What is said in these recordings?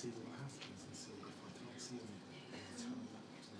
see what happens and see if I can't see them. Turn back to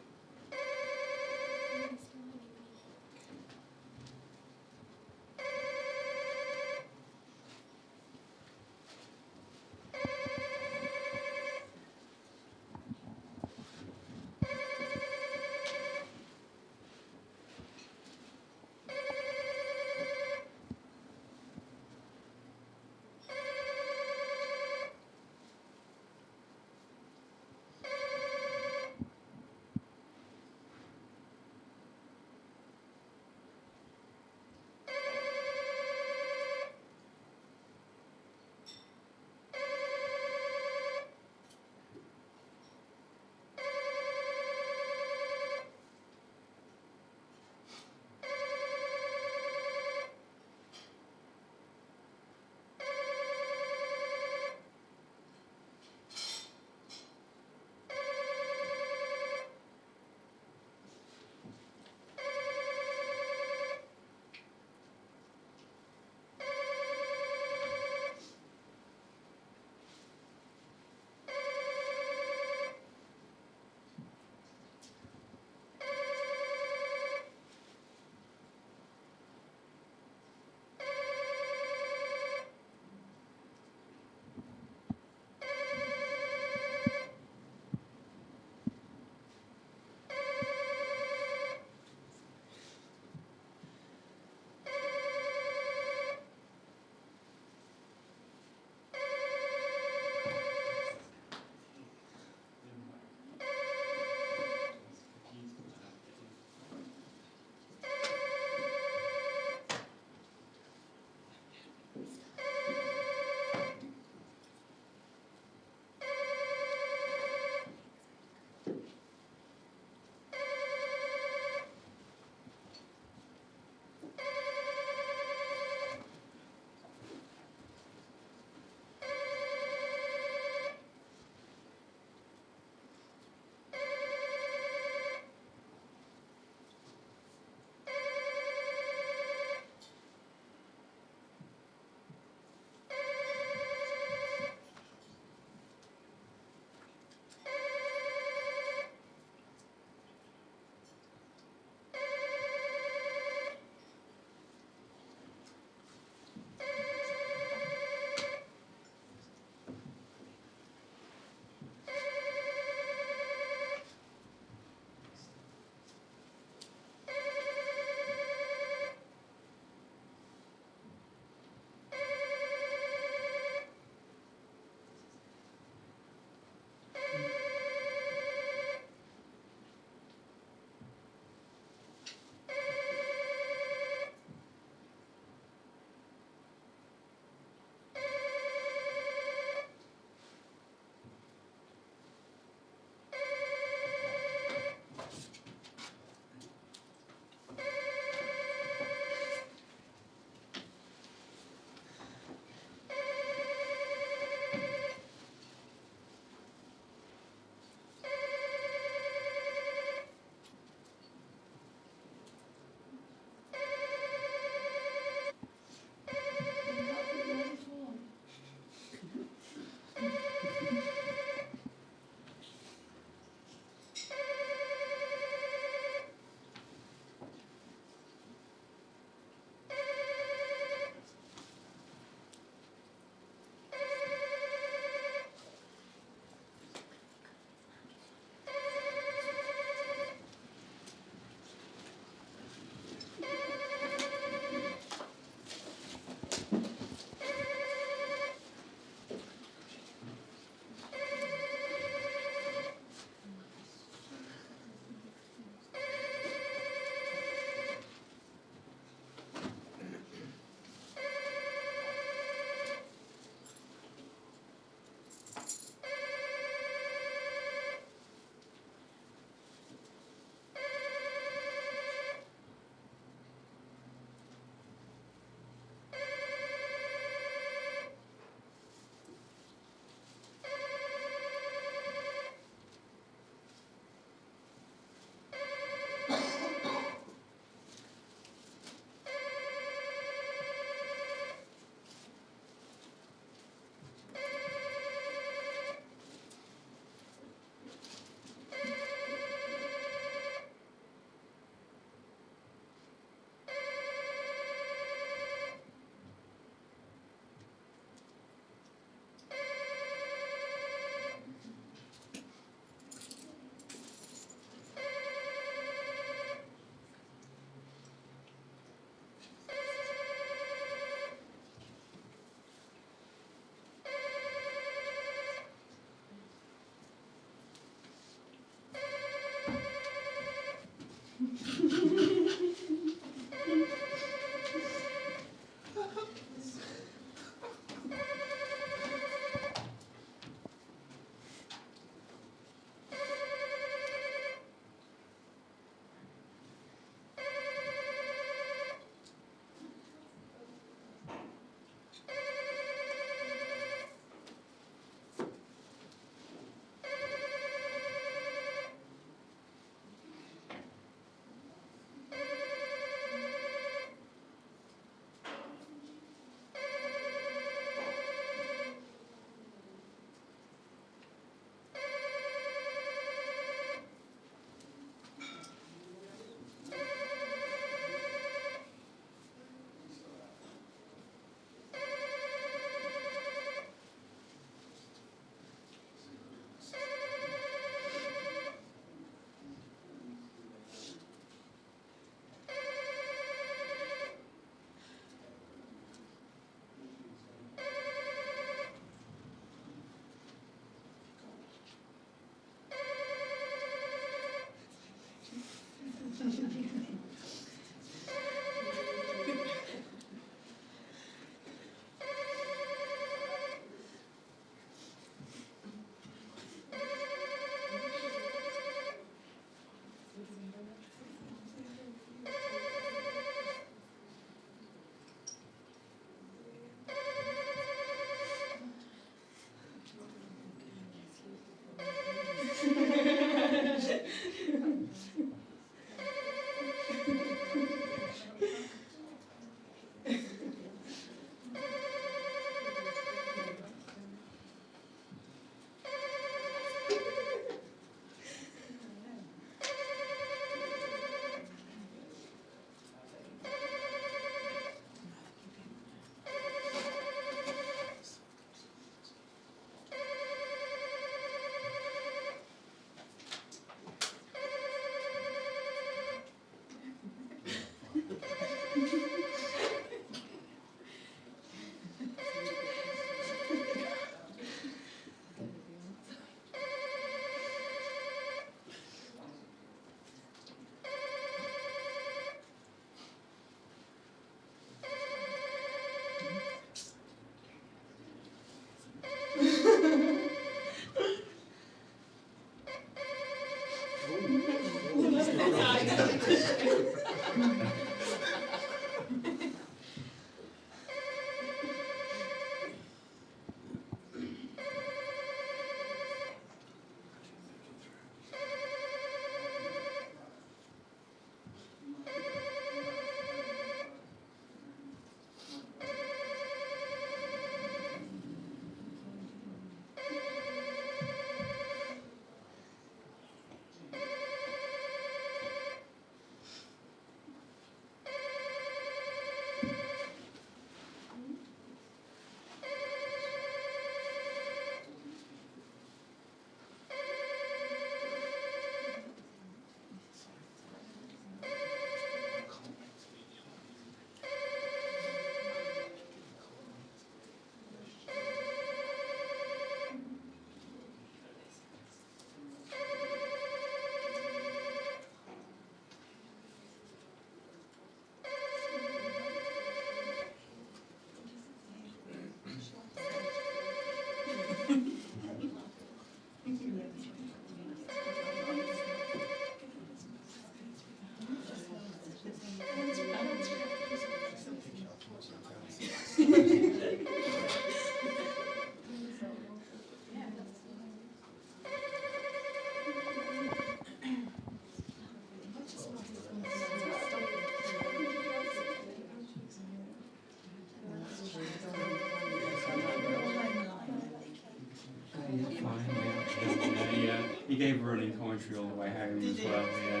He gave a running commentary all the way home as well, yeah,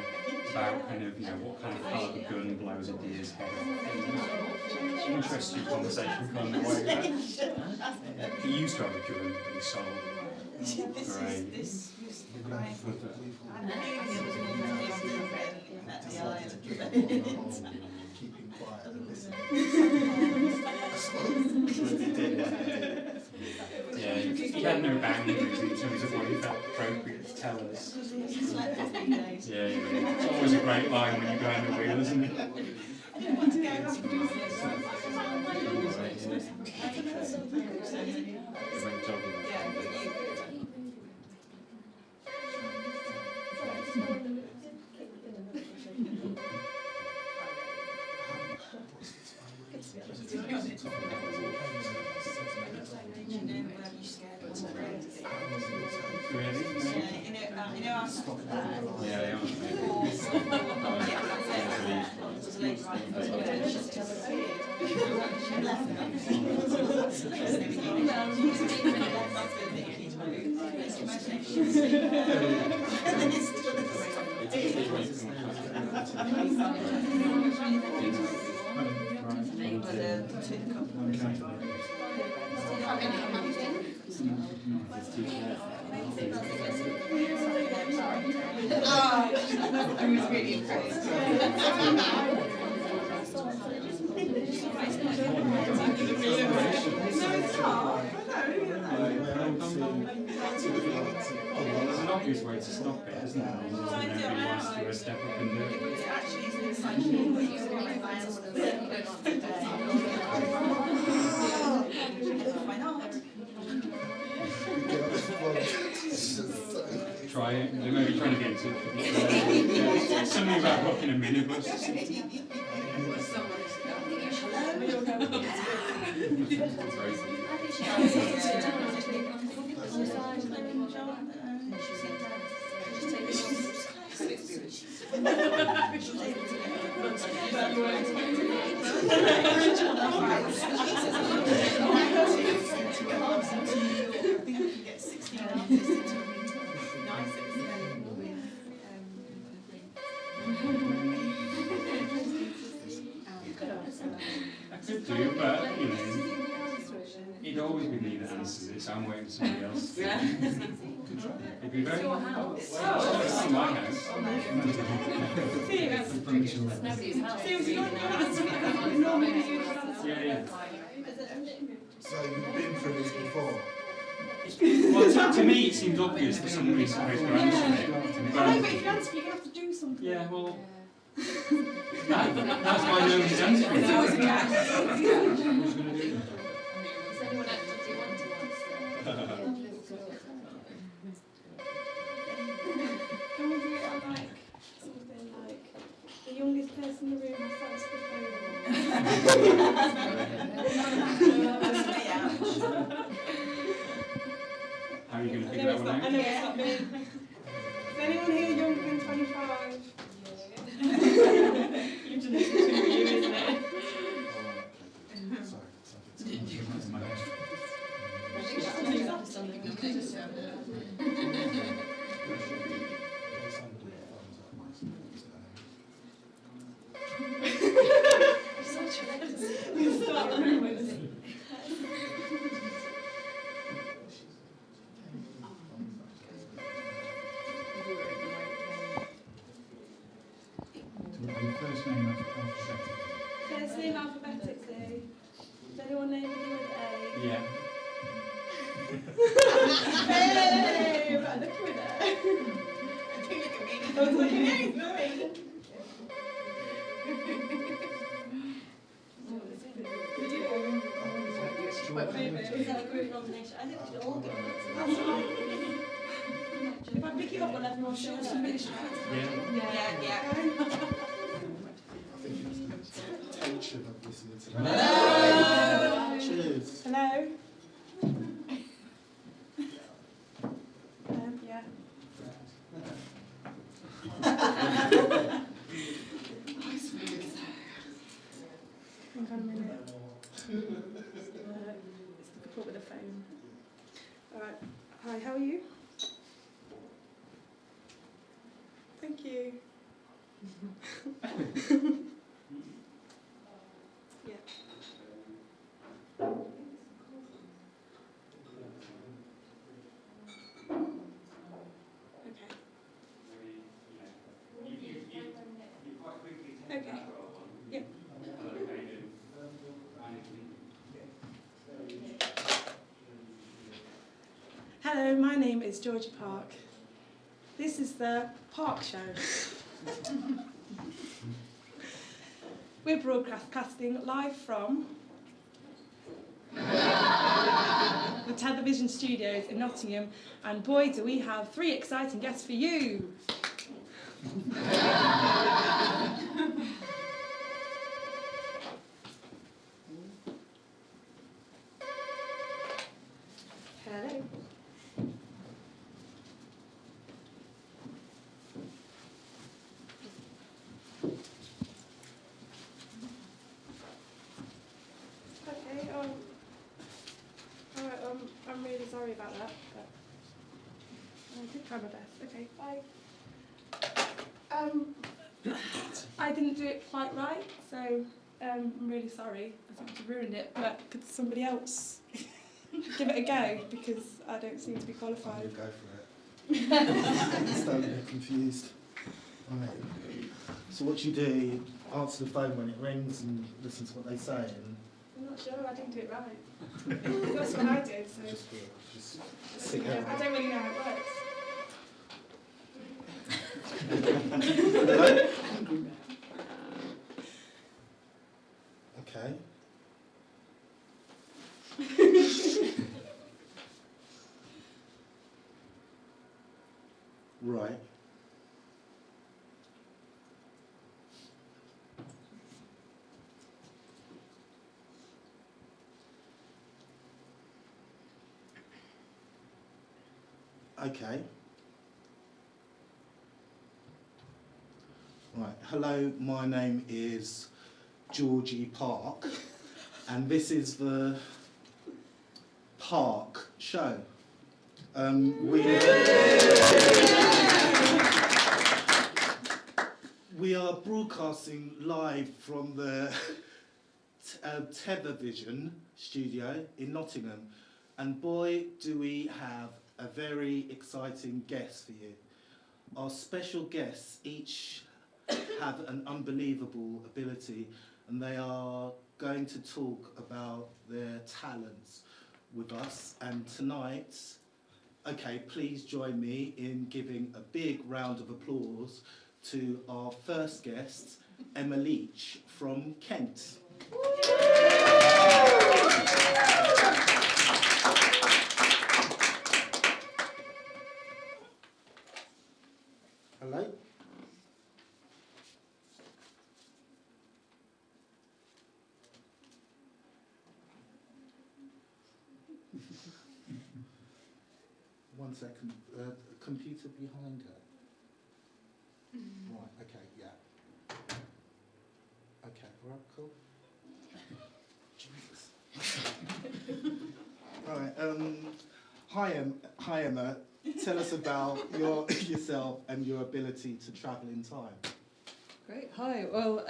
about kind of, what kind of caliber gun blows a deer's head off. Interesting conversation from the way back. He used to have a gun, but he sold it. Right. Keeping quiet and listening. Yeah, he had no boundaries in terms of what he felt appropriate to tell us. Yeah. It's always a great line when you go behind the wheel, isn't it? I was really impressed. There's an obvious way to stop it, isn't there? Nobody wants to step up and do it. Try it. They may be trying to get into it. Something about rocking a minibus. I could do, but it'd always be me that answers it, so I'm waiting for somebody else to. It'd be very. Well, it's not my house. Yeah. So you've been through this before? Well, to me it seems obvious that somebody's supposed to answer it. But if you answer, you're going to have to do something. Yeah, well, that's why nobody's answering it. First name alphabetically. Does anyone name you with A? Yeah. Hey! But look with it. I was looking at you. Is that a group nomination? I think we should all go. That's right. If I pick it up, will everyone show us a minute? Yeah. Yeah. Tension of listening to Hello. that. Cheers. Hello. Yeah. Hang on a minute. It's difficult with the phone. Alright. Hi, how are you? Thank you. Yeah. Okay. Yeah. Hello, my name is Georgia Park. This is the Park Show. We're broadcasting live from the Tethervision studios in Nottingham, and boy do we have 3 exciting guests for you. Hello. Okay, alright, I'm really sorry about that, but I did try my best. Okay, bye. I didn't do it quite right, so I'm really sorry. I think I've ruined it, but could somebody else give it a go, because I don't seem to be qualified. Go for it. I'm still a bit confused. Right. So what you do, you answer the phone when it rings and listen to what they say, and I'm not sure, I didn't do it right. That's what I did, so just sit I down. don't really know how it works. Hello? Okay. Right. Okay. Right. Hello, my name is Georgie Park, and this is the Park Show. We are broadcasting live from the Tethervision studio in Nottingham, and boy do we have a very exciting guest for you. Our special guests each have an unbelievable ability, and they are going to talk about their talents with us. And tonight, okay, please join me in giving a big round of applause to our first guest, Emma Leach from Kent. Hello. One second. Computer behind her. Right. Okay. Yeah. Okay. Right. Cool. Jesus. Right. Hi Emma. Tell us about yourself and your ability to travel in time. Great. Hi. Well,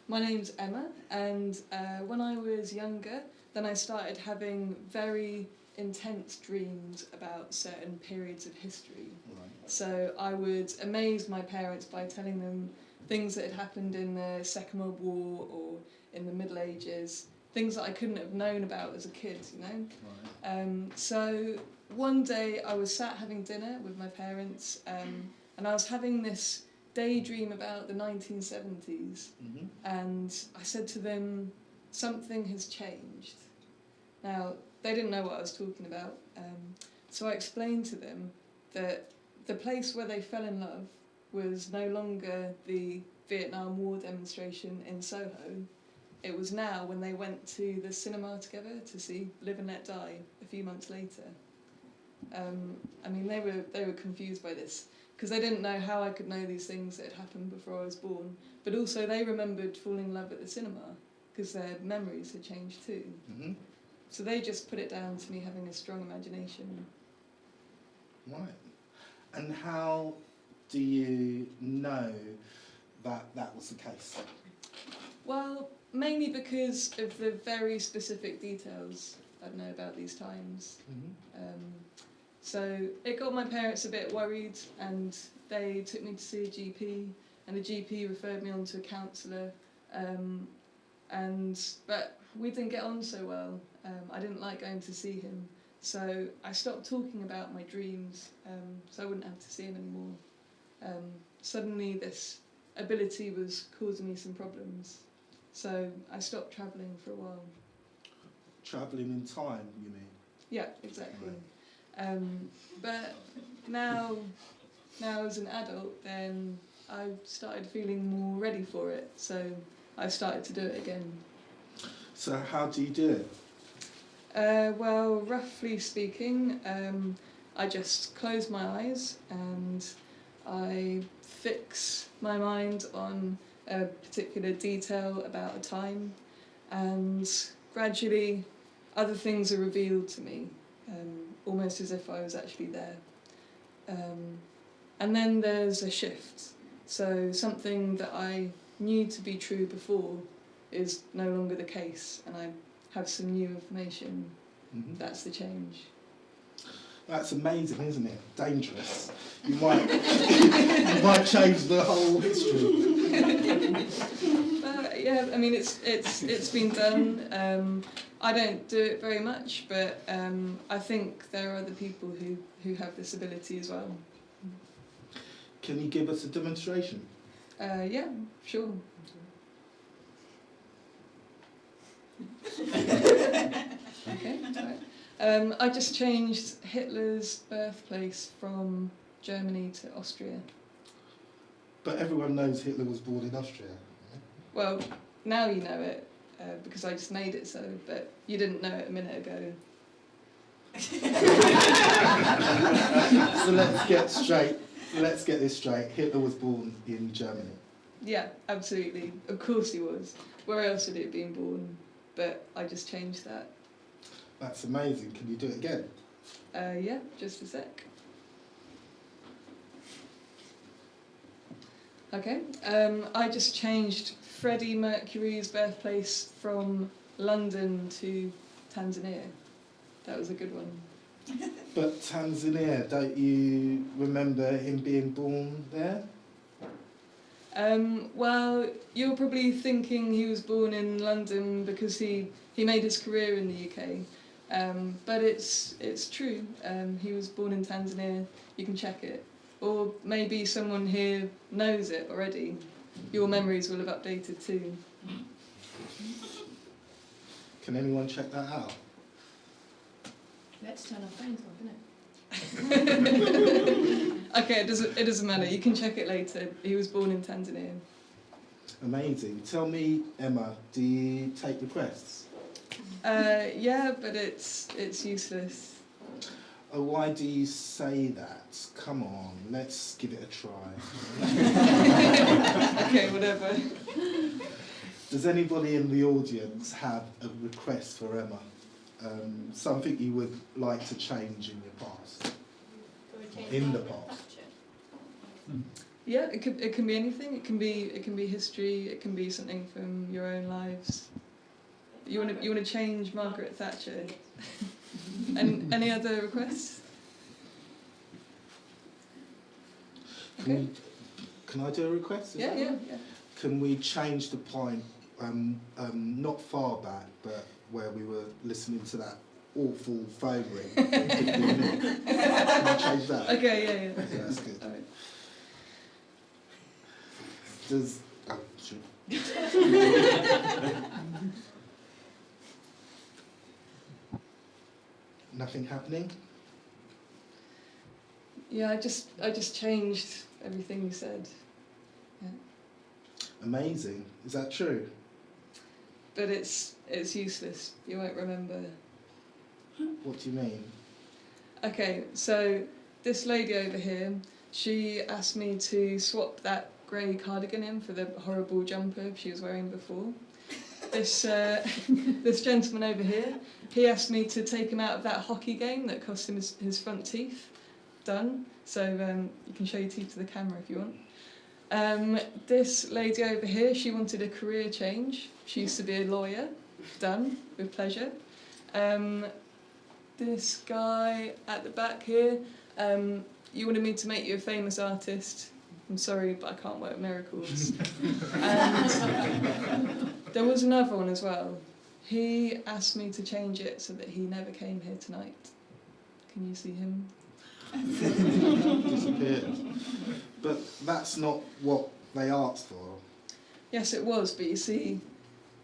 my name's Emma, and when I was younger, then I started having very intense dreams about certain periods of history. Right. So I would amaze my parents by telling them things that had happened in the Second World War or in the Middle Ages, things that I couldn't have known about as a kid, you know. Right. So one day I was sat having dinner with my parents, and I was having this daydream about the 1970s, Mm-hmm. and I said to them, something has changed. Now, they didn't know what I was talking about, so I explained to them that the place where they fell in love was no longer the Vietnam War demonstration in Soho. It was now when they went to the cinema together to see Live and Let Die a few months later. I mean, they were confused by this, because they didn't know how I could know these things that had happened before I was born, but also they remembered falling in love at the cinema, because their memories had changed too. Mm-hmm. So they just put it down to me having a strong imagination. Right. And how do you know that that was the case? Well, mainly because of the very specific details I know about these times. Mm-hmm. So it got my parents a bit worried, and they took me to see a GP, and the GP referred me on to a counsellor, but we didn't get on so well. I didn't like going to see him, so I stopped talking about my dreams, so I wouldn't have to see him anymore. Suddenly this ability was causing me some problems, so I stopped travelling for a while. Travelling in time, you mean? Yeah, exactly. Right. But now as an adult, then I started feeling more ready for it, so I started to do it again. So how do you do it? Well, roughly speaking, I just close my eyes and I fix my mind on a particular detail about a time, and gradually other things are revealed to me, almost as if I was actually there. And then there's a shift. So something that I knew to be true before is no longer the case, and I have some new information. Mm-hmm. That's the change. That's amazing, isn't it? Dangerous. You might you might change the whole history. Yeah, I mean it's been done. I don't do it very much, but I think there are other people who have this ability as well. Can you give us a demonstration? Yeah, sure. Okay, right. I just changed Hitler's birthplace from Germany to Austria. But everyone knows Hitler was born in Austria. Well, now you know it, because I just made it so, but you didn't know it a minute ago. So let's get this straight. Hitler was born in Germany. Yeah, absolutely. Of course he was. Where else would he have been born? But I just changed that. That's amazing. Can you do it again? Yeah, just a sec. Okay, I just changed Freddie Mercury's birthplace from London to Tanzania. That was a good one. But Tanzania, don't you remember him being born there? Well, you're probably thinking he was born in London because he made his career in the UK. But it's true. He was born in Tanzania. You can check it. Or maybe someone here knows it already. Your memories will have updated too. Can anyone check that out? Let's turn our phones off, innit? Okay, it doesn't matter. You can check it later. He was born in Tanzania. Amazing. Tell me, Emma, do you take requests? Yeah, but it's useless. Oh, why do you say that? Come on, let's give it a try. Okay, whatever. Does anybody in the audience have a request for Emma? something you would like to change in your past, in the past. Yeah, it can be anything. It can be history. It can be something from your own lives. You want to change Margaret Thatcher. And any other requests? Okay. Can I do a request? Yeah. Can we change the point, not far back, but where we were listening to that awful phone ring? For 15 minutes? Can we change that? Okay, yeah. Yeah, that's good. All right. Does sure. Nothing happening? Yeah, I just changed everything you said. Yeah. Amazing. Is that true? But it's useless. You won't remember. What do you mean? Okay, so this lady over here, she asked me to swap that grey cardigan in for the horrible jumper she was wearing before. This this gentleman over here, he asked me to take him out of that hockey game that cost him his front teeth. Done. So you can show your teeth to the camera if you want. This lady over here, she wanted a career change. She used to be a lawyer. Done. With pleasure. This guy at the back here, you wanted me to make you a famous artist. I'm sorry, but I can't work miracles. And there was another one as well. He asked me to change it so that he never came here tonight. Can you see him? Disappeared. But that's not what they asked for. Yes, it was, but you see,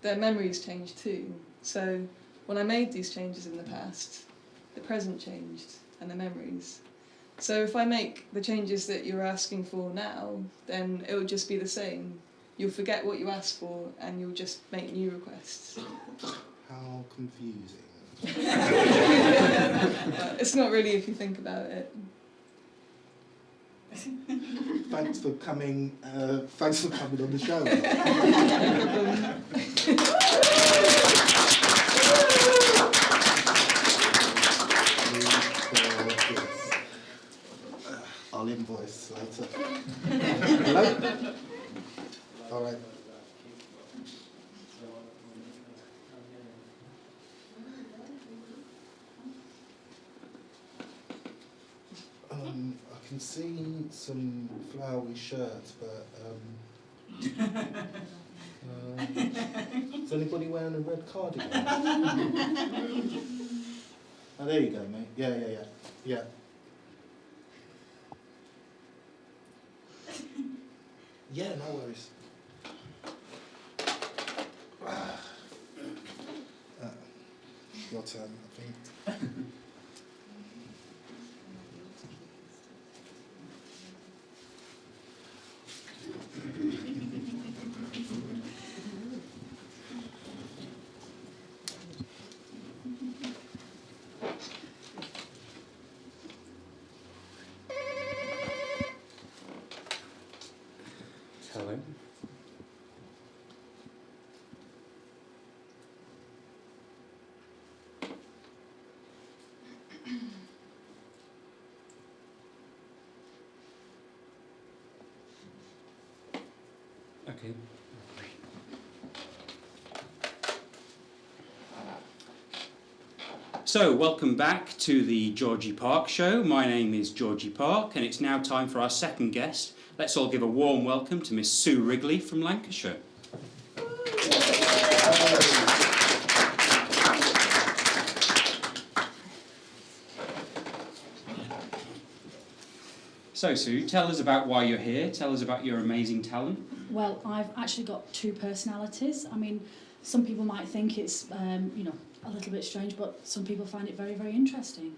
their memories changed too. So when I made these changes in the past, the present changed and the memories. So if I make the changes that you're asking for now, then it will just be the same. You'll forget what you asked for and you'll just make new requests. How confusing. It's not really if you think about it. Thanks for coming on the show. I'll invoice later. Hello? All right. I can see some flowery shirts, but is anybody wearing a red cardigan? Oh, there you go, mate. Yeah. Yeah, no worries. Your turn, I think. Hello. Okay. So, welcome back to the Georgie Park Show. My name is Georgie Park, and it's now time for our second guest. Let's all give a warm welcome to Miss Sue Rigley from Lancashire. So, Sue, tell us about why you're here. Tell us about your amazing talent. Well, I've actually got two personalities. I mean, some people might think it's, a little bit strange, but some people find it very, very interesting.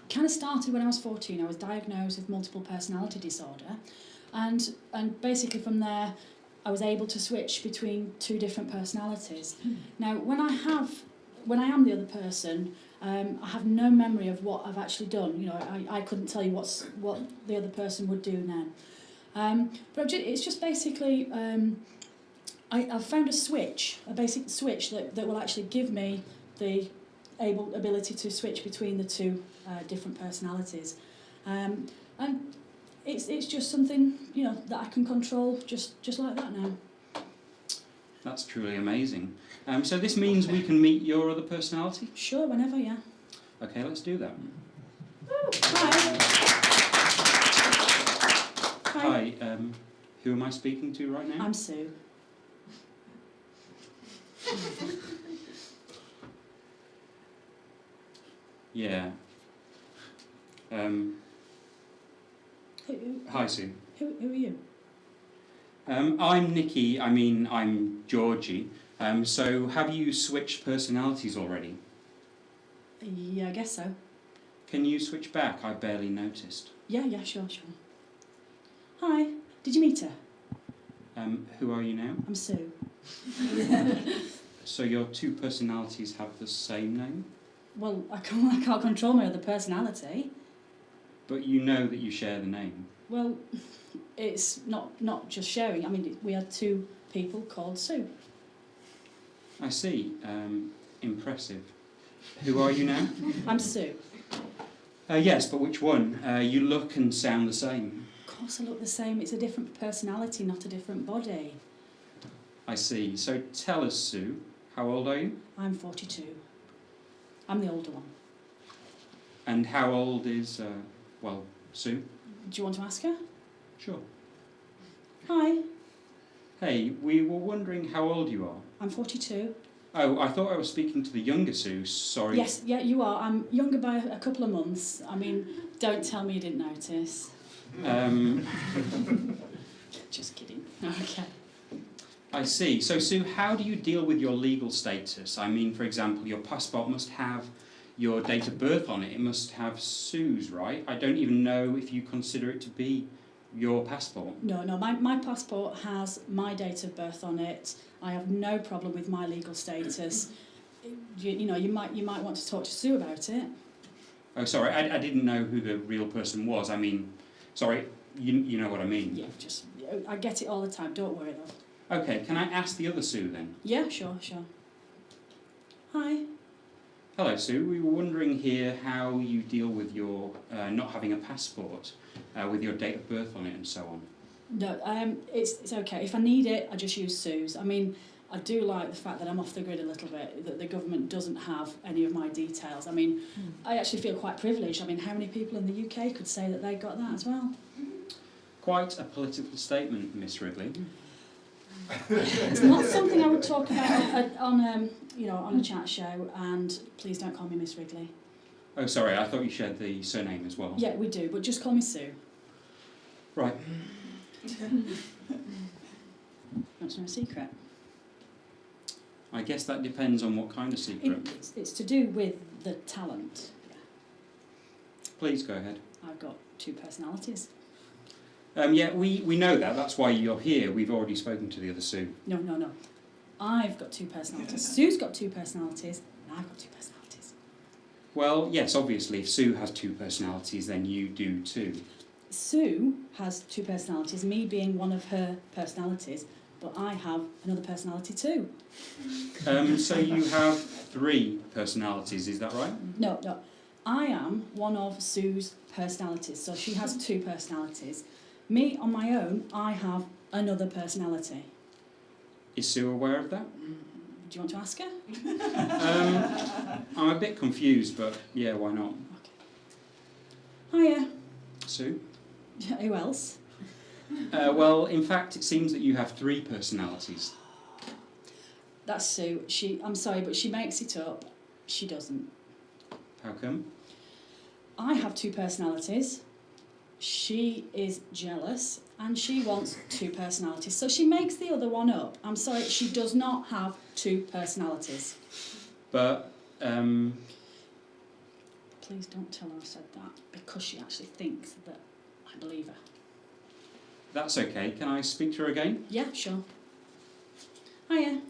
Kind of started when I was 14. I was diagnosed with multiple personality disorder, and basically from there, I was able to switch between two different personalities. Now, when I am the other person, I have no memory of what I've actually done. You know, I couldn't tell you what the other person would do then. But it's just basically I've found a switch, a basic switch that will actually give me the ability to switch between the two different personalities. And it's just something, you know, that I can control just like that now. That's truly amazing. So this means we can meet your other personality? Sure, whenever, yeah. Okay, let's do that. Hi. Hi, who am I speaking to right now? I'm Sue. Yeah. Hi, Sue. Who are you? I'm Niki, I'm Georgie. So have you switched personalities already? Yeah, I guess so. Can you switch back? I barely noticed. Yeah, sure. Hi. Did you meet her? Who are you now? I'm Sue. So your two personalities have the same name? Well, I can't control my other personality. But you know that you share the name. Well, it's not just sharing. I mean, we had two people called Sue. I see. Impressive. Who are you now? I'm Sue. Yes, but which one? You look and sound the same. Of course I look the same. It's a different personality, not a different body. I see. So tell us, Sue, how old are you? I'm 42. I'm the older one. And how old is, Sue? Do you want to ask her? Sure. Hi. Hey, we were wondering how old you are. I'm 42. Oh, I thought I was speaking to the younger Sue, sorry. Yes, yeah, you are. I'm younger by a couple of months. I mean, don't tell me you didn't notice. Just kidding. Okay. I see. So, Sue, how do you deal with your legal status? I mean, for example, your passport must have your date of birth on it. It must have Sue's, right? I don't even know if you consider it to be your passport. No, my passport has my date of birth on it. I have no problem with my legal status. You might want to talk to Sue about it. Oh, sorry, I didn't know who the real person was. I mean, sorry, you know what I mean. Yeah, I get it all the time. Don't worry though. Okay, can I ask the other Sue then? Yeah, sure. Hi. Hello, Sue. We were wondering here how you deal with your not having a passport, with your date of birth on it and so on. No, it's okay. If I need it, I just use Sue's. I mean, I do like the fact that I'm off the grid a little bit, that the government doesn't have any of my details. I mean, I actually feel quite privileged. I mean, how many people in the UK could say that they got that as well? Quite a political statement, Miss Rigley. It's not something I would talk about on a chat show, and please don't call me Miss Rigley. Oh, sorry, I thought you shared the surname as well. Yeah, we do, but just call me Sue. Right. That's no secret. I guess that depends on what kind of secret. It's to do with the talent. Yeah. Please go ahead. I've got two personalities. Yeah, we know that. That's why you're here. We've already spoken to the other Sue. No. I've got two personalities. Sue's got two personalities, and I've got two personalities. Well, yes, obviously, if Sue has two personalities, then you do too. Sue has two personalities, me being one of her personalities, but I have another personality too. So you have three personalities, is that right? No. I am one of Sue's personalities, so she has two personalities. Me, on my own, I have another personality. Is Sue aware of that? Do you want to ask her? I'm a bit confused, but yeah, why not? Okay. Hiya. Sue? Who else? Well, in fact, it seems that you have three personalities. That's Sue. I'm sorry, but she makes it up. She doesn't. How come? I have two personalities. She is jealous and she wants two personalities. So she makes the other one up. I'm sorry, she does not have two personalities. But, Please don't tell her I said that, because she actually thinks that I believe her. that's okay. Can I speak to her again? Yeah, sure. Hiya.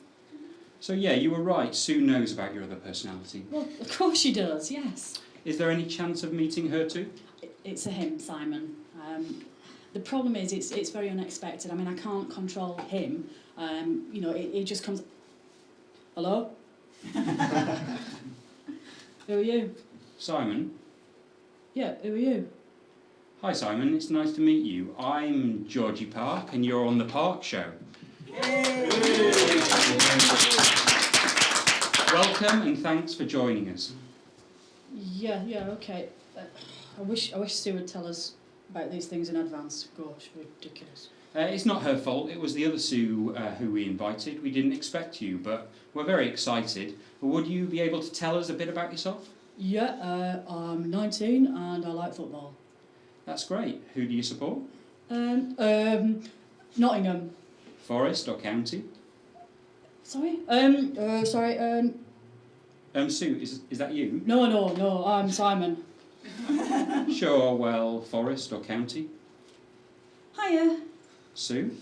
So yeah, you were right. Sue knows about your other personality. Well, of course she does, yes. Is there any chance of meeting her too? It's a him, Simon. The problem is it's very unexpected. I mean, I can't control him. You know, it just comes. Hello? Who are you? Simon. Yeah, who are you? Hi Simon, it's nice to meet you. I'm Georgie Park and you're on the Park Show. Welcome and thanks for joining us. Yeah, okay. I wish Sue would tell us about these things in advance. Gosh, ridiculous. It's not her fault, it was the other Sue who we invited. We didn't expect you, but we're very excited. Would you be able to tell us a bit about yourself? Yeah, I'm 19 and I like football. That's great. Who do you support? Nottingham. Forest or county? Sorry? Sue, is that you? No, I'm Simon. Sure, well, Forest or county? Hiya. Sue?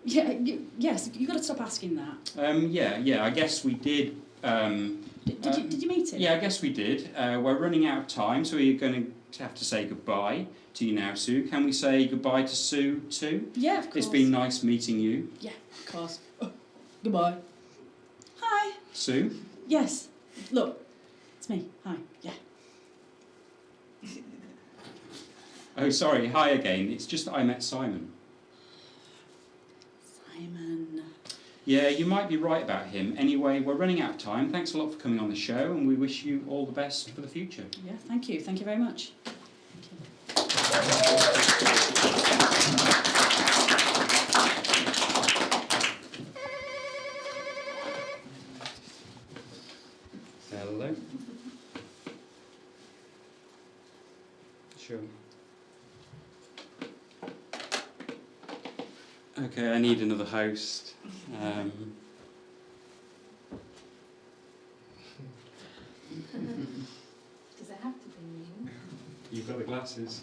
Yeah, yes, you got to stop asking that. Yeah, I guess we did. Did you meet him? Yeah, I guess we did. We're running out of time, so we're going to have to say goodbye to you now, Sue. Can we say goodbye to Sue too? Yeah, of course. It's been nice meeting you. Yeah, of course. Goodbye. Hi. Sue? Yes. Look, it's me. Hi. Yeah. Oh, sorry. Hi again. It's just that I met Simon. Simon. Yeah, you might be right about him. Anyway, we're running out of time. Thanks a lot for coming on the show, and we wish you all the best for the future. Yeah, thank you. Thank you very much. Hello. Sure. Okay, I need another host. Does it have to be me? You've got the glasses.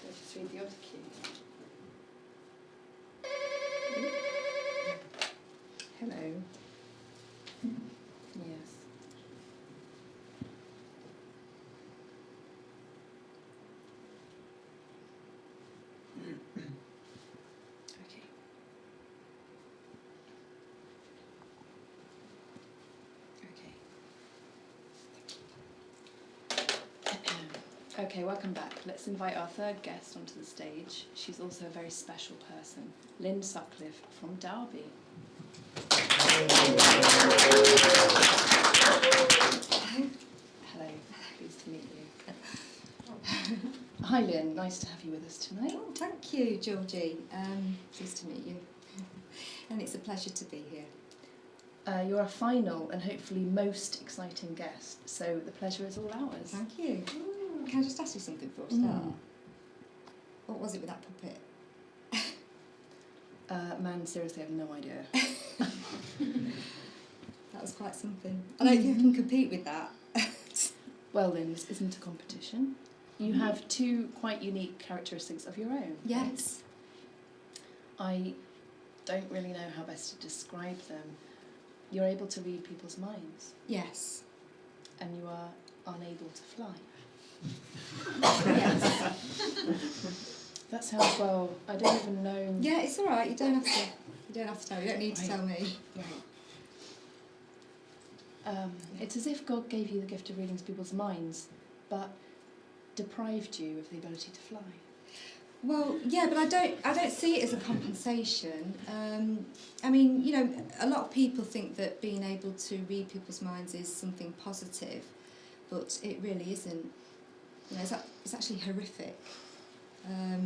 Just read the other cue. Hello. Yes. Okay, welcome back. Let's invite our third guest onto the stage. She's also a very special person, Lynn Sutcliff from Derby. Hello, pleased to meet you. Hi Lynn, nice to have you with us tonight. Oh, thank you, Georgie. Pleased to meet you. And it's a pleasure to be here. You're our final and hopefully most exciting guest, so the pleasure is all ours. Thank you. Can I just ask you something before we start? What was it with that puppet? Man, seriously, I have no idea. That was quite something. I don't think I can compete with that. Well, Lynn, this isn't a competition. You have two quite unique characteristics of your own. Yes. I don't really know how best to describe them. You're able to read people's minds. Yes. And you are unable to fly. Yes. That sounds well. I don't even know. Yeah, it's all right. You don't have to. You don't have to tell. You don't need to tell me. Right. It's as if God gave you the gift of reading people's minds, but deprived you of the ability to fly. Well, yeah, but I don't see it as a compensation. I mean, you know, a lot of people think that being able to read people's minds is something positive, but it really isn't. You know, it's actually horrific. I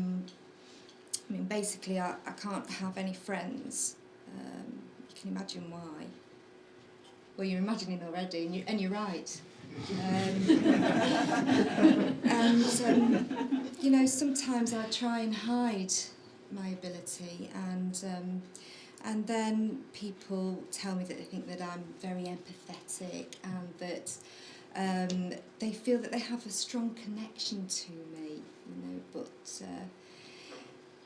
mean, basically, I can't have any friends. You can imagine why. Well, you're imagining already, and you're right. You know, sometimes I try and hide my ability, and then people tell me that they think that I'm very empathetic and that they feel that they have a strong connection to me, you know,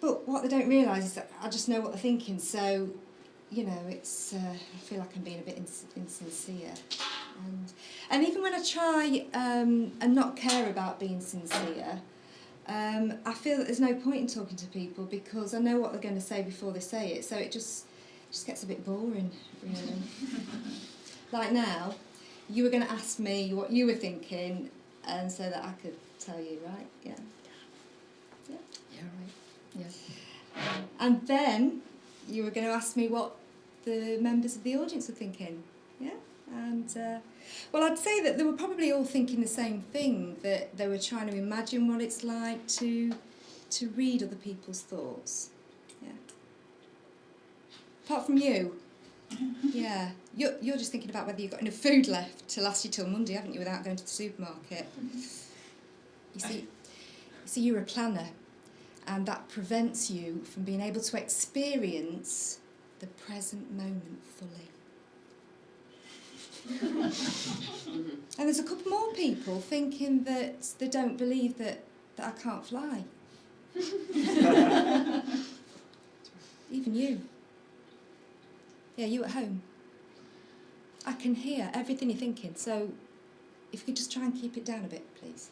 but what they don't realise is that I just know what they're thinking, so, you know, it's I feel like I'm being a bit insincere. And even when I try and not care about being sincere, I feel that there's no point in talking to people because I know what they're going to say before they say it, so it just gets a bit boring, really. Like now, you were going to ask me what you were thinking, and so that I could tell you, right? Yeah. Yeah. Yeah, right. Yeah. And then you were going to ask me what the members of the audience were thinking. Yeah. And well, I'd say that they were probably all thinking the same thing, that they were trying to imagine what it's like to read other people's thoughts. Yeah. Apart from you. Yeah. You're just thinking about whether you've got enough food left to last you till Monday, haven't you, without going to the supermarket? You see, you're a planner, and that prevents you from being able to experience the present moment fully. And there's a couple more people thinking that they don't believe that I can't fly. Even you. Yeah, you at home. I can hear everything you're thinking, so if you could just try and keep it down a bit, please.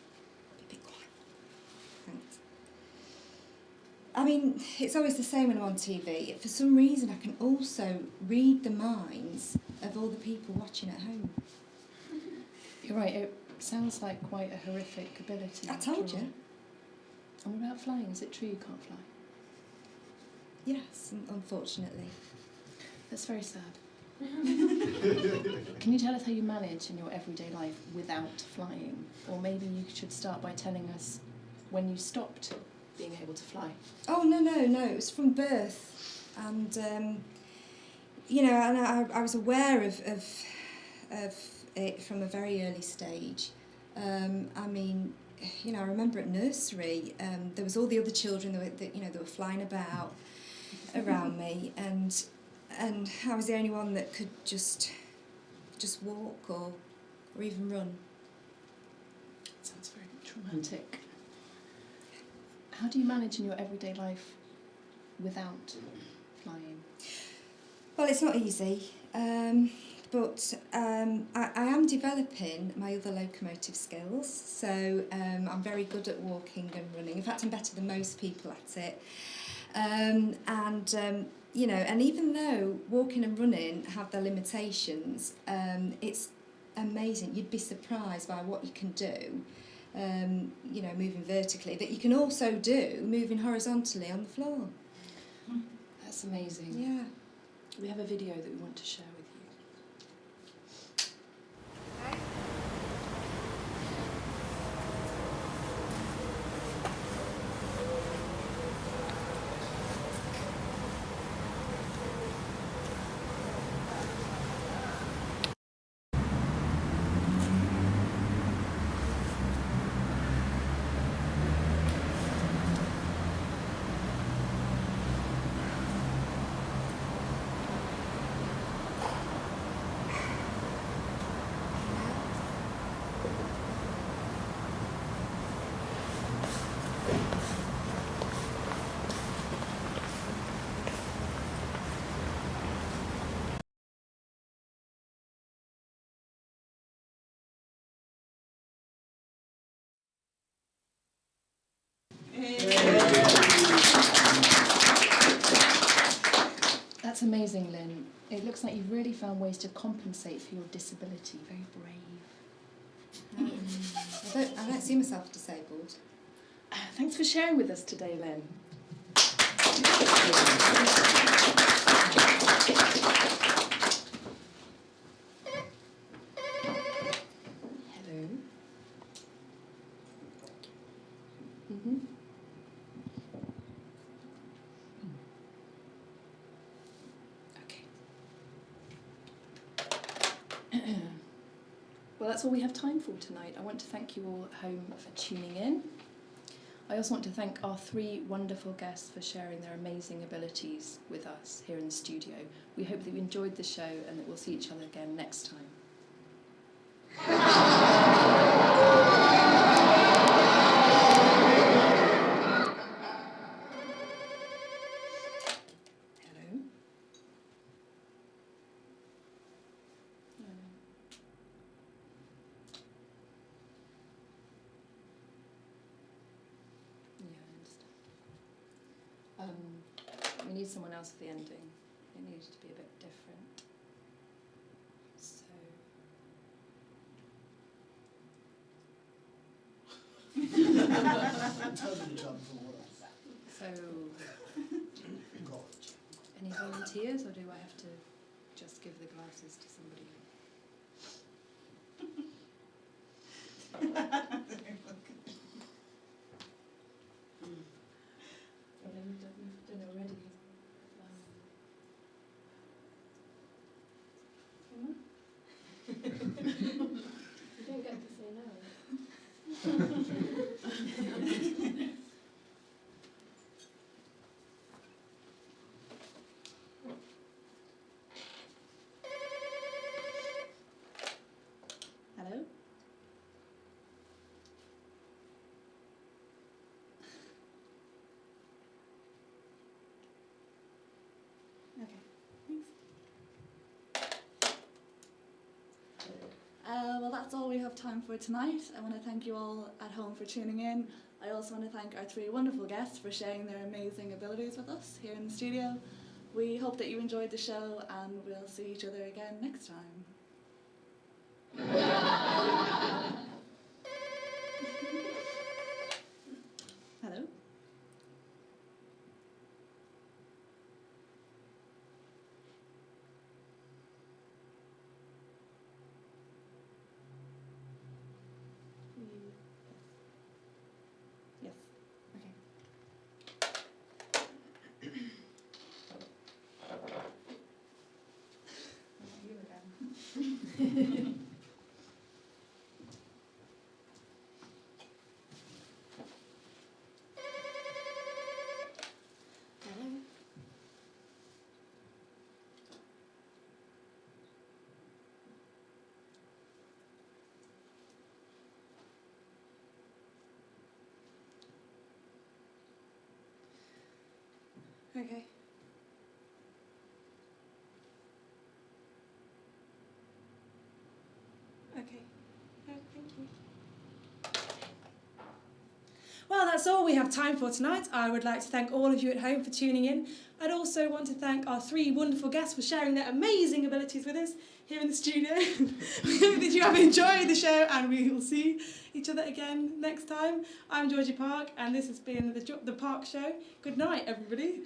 Be a bit quiet. Thanks. I mean, it's always the same when I'm on TV. For some reason, I can also read the minds of all the people watching at home. You're right, it sounds like quite a horrific ability. I told you. And what about flying? Is it true you can't fly? Yes, unfortunately. That's very sad. Can you tell us how you manage in your everyday life without flying? Or maybe you should start by telling us when you stopped being able to fly. Oh, no, it was from birth. And, you know, and I was aware of it from a very early stage. I mean, you know, I remember at nursery, there was all the other children that were flying about around me, and I was the only one that could just walk or even run. Sounds very traumatic. How do you manage in your everyday life without flying? Well, it's not easy, but I am developing my other locomotive skills, so I'm very good at walking and running. In fact, I'm better than most people at it. You know, and even though walking and running have their limitations, it's amazing. You'd be surprised by what you can do, you know, moving vertically, that you can also do moving horizontally on the floor. That's amazing. Yeah. We have a video that we want to share with you. That's amazing, Lynn. It looks like you've really found ways to compensate for your disability. Very brave. I don't see myself disabled. Thanks for sharing with us today, Lynn. Hello. Mm-hmm. Well, that's all we have time for tonight. I want to thank you all at home for tuning in. I also want to thank our 3 wonderful guests for sharing their amazing abilities with us here in the studio. We hope that you enjoyed the show and that we'll see each other again next time. Hello? We need someone else for the ending. It needs to be a bit different. So. So. Any volunteers, or do I have to just give the glasses to somebody? Done it already. You don't get to say no. Hello? Okay, thanks. Well, that's all we have time for tonight. I want to thank you all at home for tuning in. I also want to thank our three wonderful guests for sharing their amazing abilities with us here in the studio. We hope that you enjoyed the show, and we'll see each other again next time. Hello? Yes. Okay. You again. Hello. Okay. Okay. Oh, thank you. Well, that's all we have time for tonight. I would like to thank all of you at home for tuning in. I'd also want to thank our three wonderful guests for sharing their amazing abilities with us here in the studio. We hope that you have enjoyed the show, and we will see each other again next time. I'm Georgie Park, and this has been the Park Show. Good night, everybody.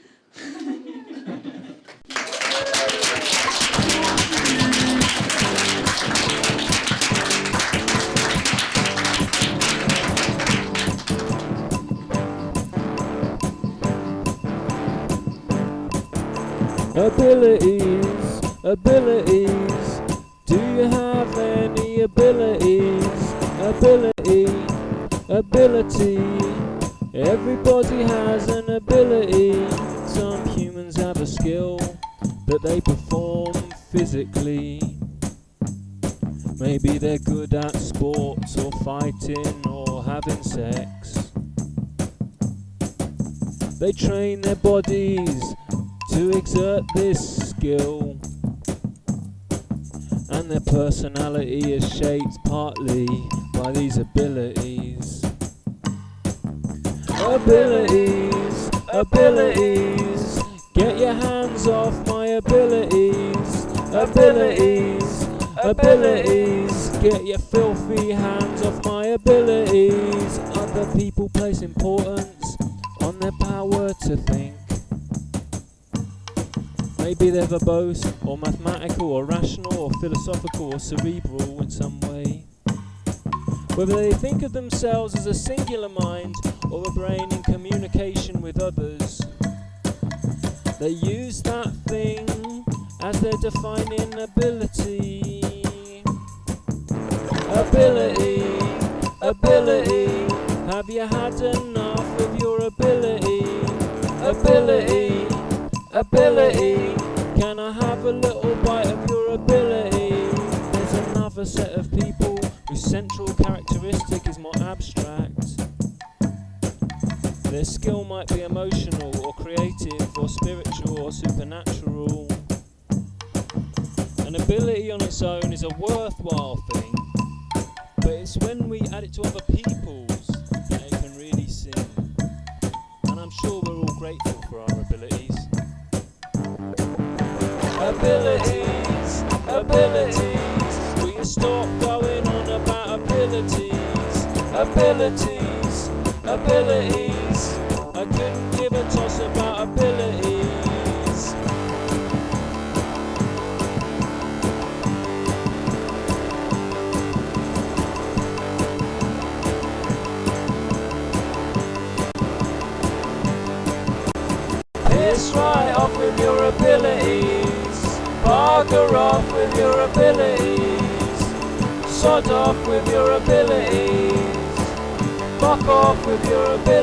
Abilities. Do you have any abilities? Ability. Everybody has an ability. Some humans have a skill that they perform physically. Maybe they're good at sports or fighting or having sex. They train their bodies to exert this skill, and their personality is shaped partly by these abilities. Abilities. Get your hands off my abilities. Abilities. Get your filthy hands off my abilities. Other people place importance on their power to think. Maybe they're verbose, or mathematical, or rational, or philosophical, or cerebral in some way. Whether they think of themselves as a singular mind, or a brain in communication with others, they use that thing as their defining ability. Ability. Have you had enough of your ability? Ability. Can I have a little bite of your ability? There's another set of people whose central characteristic is more abstract. Their skill might be emotional or creative or spiritual or supernatural. An ability on its own is a worthwhile thing, but it's when we add it to other people's that it can really sing. And I'm sure we're all grateful for our abilities, abilities. Will you stop going on about abilities, abilities, abilities? I couldn't give a toss about abilities. Piss right off with your abilities, bugger off with your abilities, sod off with your abilities, fuck off with your abilities.